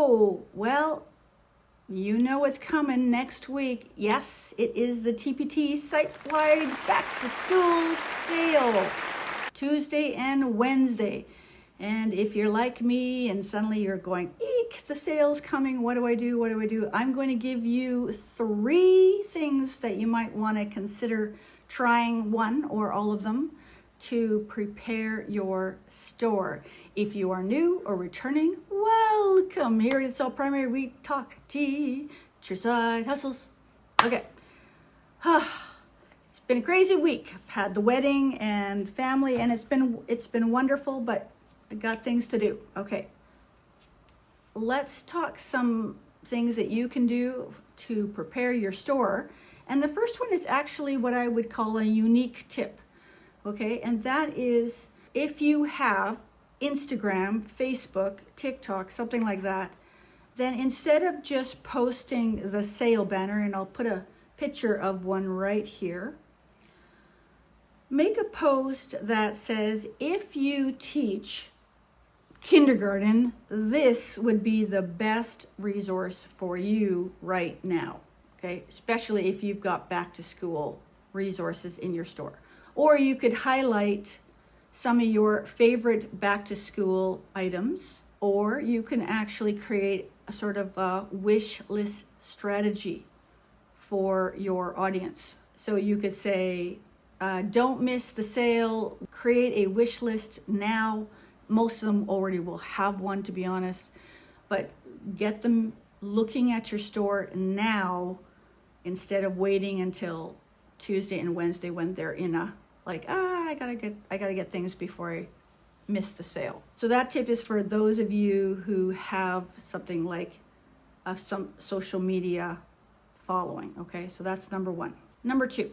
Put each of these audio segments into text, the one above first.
Oh, well, you know what's coming next week. Yes, it is the TPT Sitewide Back to School Sale, Tuesday and Wednesday. And if you're like me and suddenly you're going, eek, the sale's coming, what do I do? What do I do? I'm going to give you 3 things that you might want to consider trying, one or all of them, to prepare your store. If you are new or returning, welcome. Here at It's All Primary, we talk teacher side hustles. Okay. It's been a crazy week. I've had the wedding and family, and it's been wonderful, but I got things to do. Okay. Let's talk some things that you can do to prepare your store. And the first one is actually what I would call a unique tip. Okay, and that is if you have Instagram, Facebook, TikTok, something like that, then instead of just posting the sale banner, and I'll put a picture of one right here, make a post that says, if you teach kindergarten, this would be the best resource for you right now. Okay, especially if you've got back to school resources in your store. Or you could highlight some of your favorite back to school items, or you can actually create a sort of a wish list strategy for your audience. So you could say, don't miss the sale, create a wish list now. Most of them already will have one, to be honest, but get them looking at your store now instead of waiting until Tuesday and Wednesday when they're in a I gotta get things before I miss the sale. So that tip is for those of you who have something like some social media following. Okay, so that's number 1. Number 2,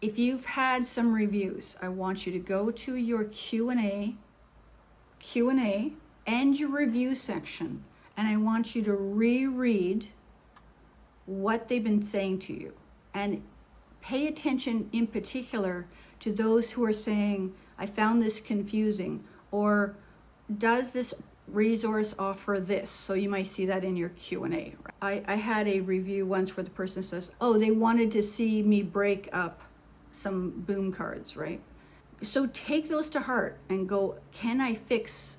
if you've had some reviews, I want you to go to your Q&A and your review section, and I want you to reread what they've been saying to you, and pay attention in particular to those who are saying, I found this confusing, or does this resource offer this? So you might see that in your Q&A. I had a review once where the person says, oh, they wanted to see me break up some boom cards, right? So take those to heart and go, can I fix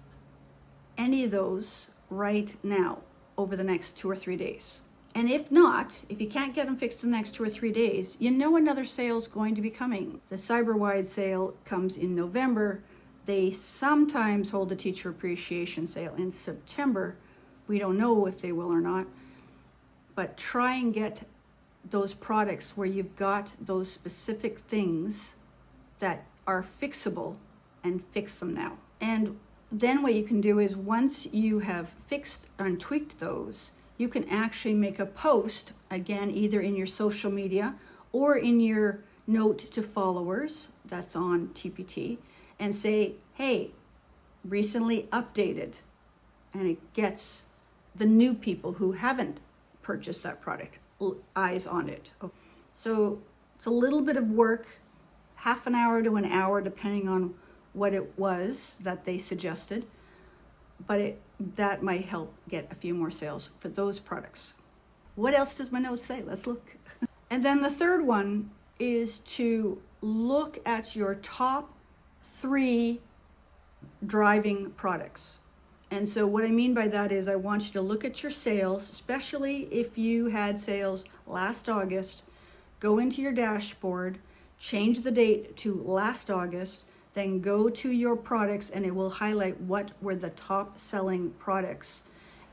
any of those right now over the next 2 or 3 days? And if not, if you can't get them fixed in the next 2 or 3 days, you know another sale is going to be coming. The Cyberwide sale comes in November. They sometimes hold a teacher appreciation sale in September. We don't know if they will or not. But try and get those products where you've got those specific things that are fixable and fix them now. And then what you can do is once you have fixed and tweaked those, you can actually make a post, again, either in your social media or in your note to followers that's on TPT, and say, hey, recently updated. And it gets the new people who haven't purchased that product eyes on it. So it's a little bit of work, half an hour to an hour, depending on what it was that they suggested. But that might help get a few more sales for those products. What else does my note say? Let's look. And then the third one is to look at your top 3 driving products. And so what I mean by that is I want you to look at your sales, especially if you had sales last August, go into your dashboard, change the date to last August, then go to your products and it will highlight what were the top selling products,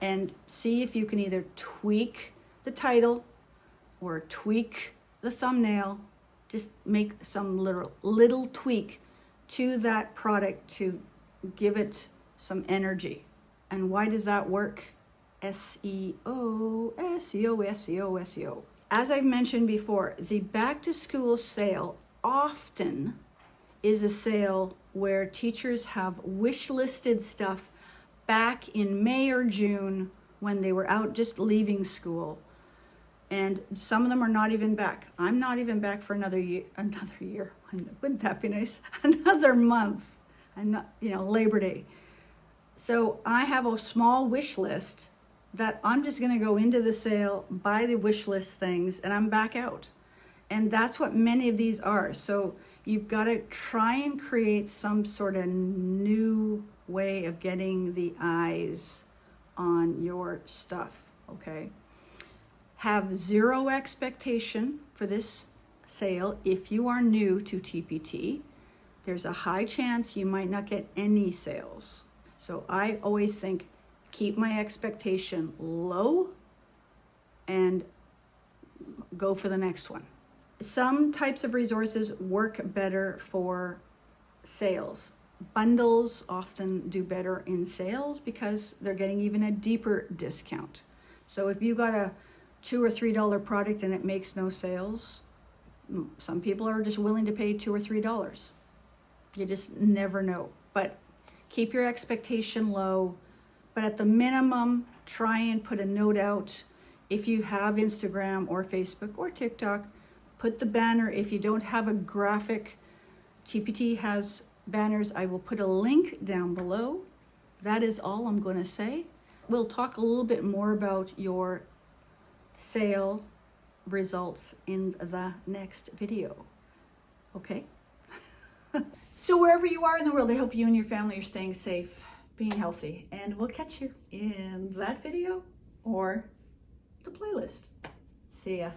and see if you can either tweak the title or tweak the thumbnail. Just make some little tweak to that product to give it some energy. And why does that work? SEO, SEO, SEO, SEO. As I've mentioned before, the back to school sale often is a sale where teachers have wish listed stuff back in May or June when they were out just leaving school. And some of them are not even back. I'm not even back for another year. Wouldn't that be nice? Another month. I'm not, Labor Day. So I have a small wish list that I'm just going to go into the sale, buy the wish list things, and I'm back out. And that's what many of these are. So you've got to try and create some sort of new way of getting the eyes on your stuff, okay? Have zero expectation for this sale. If you are new to TPT, there's a high chance you might not get any sales. So I always think, keep my expectation low and go for the next one. Some types of resources work better for sales. Bundles often do better in sales because they're getting even a deeper discount. So if you got a $2 or $3 product and it makes no sales, some people are just willing to pay $2 or $3. You just never know. But keep your expectation low. But at the minimum, try and put a note out. If you have Instagram or Facebook or TikTok, put the banner. If you don't have a graphic, TPT has banners. I will put a link down below. That is all I'm going to say. We'll talk a little bit more about your sale results in the next video. Okay? So wherever you are in the world, I hope you and your family are staying safe, being healthy, and we'll catch you in that video or the playlist. See ya.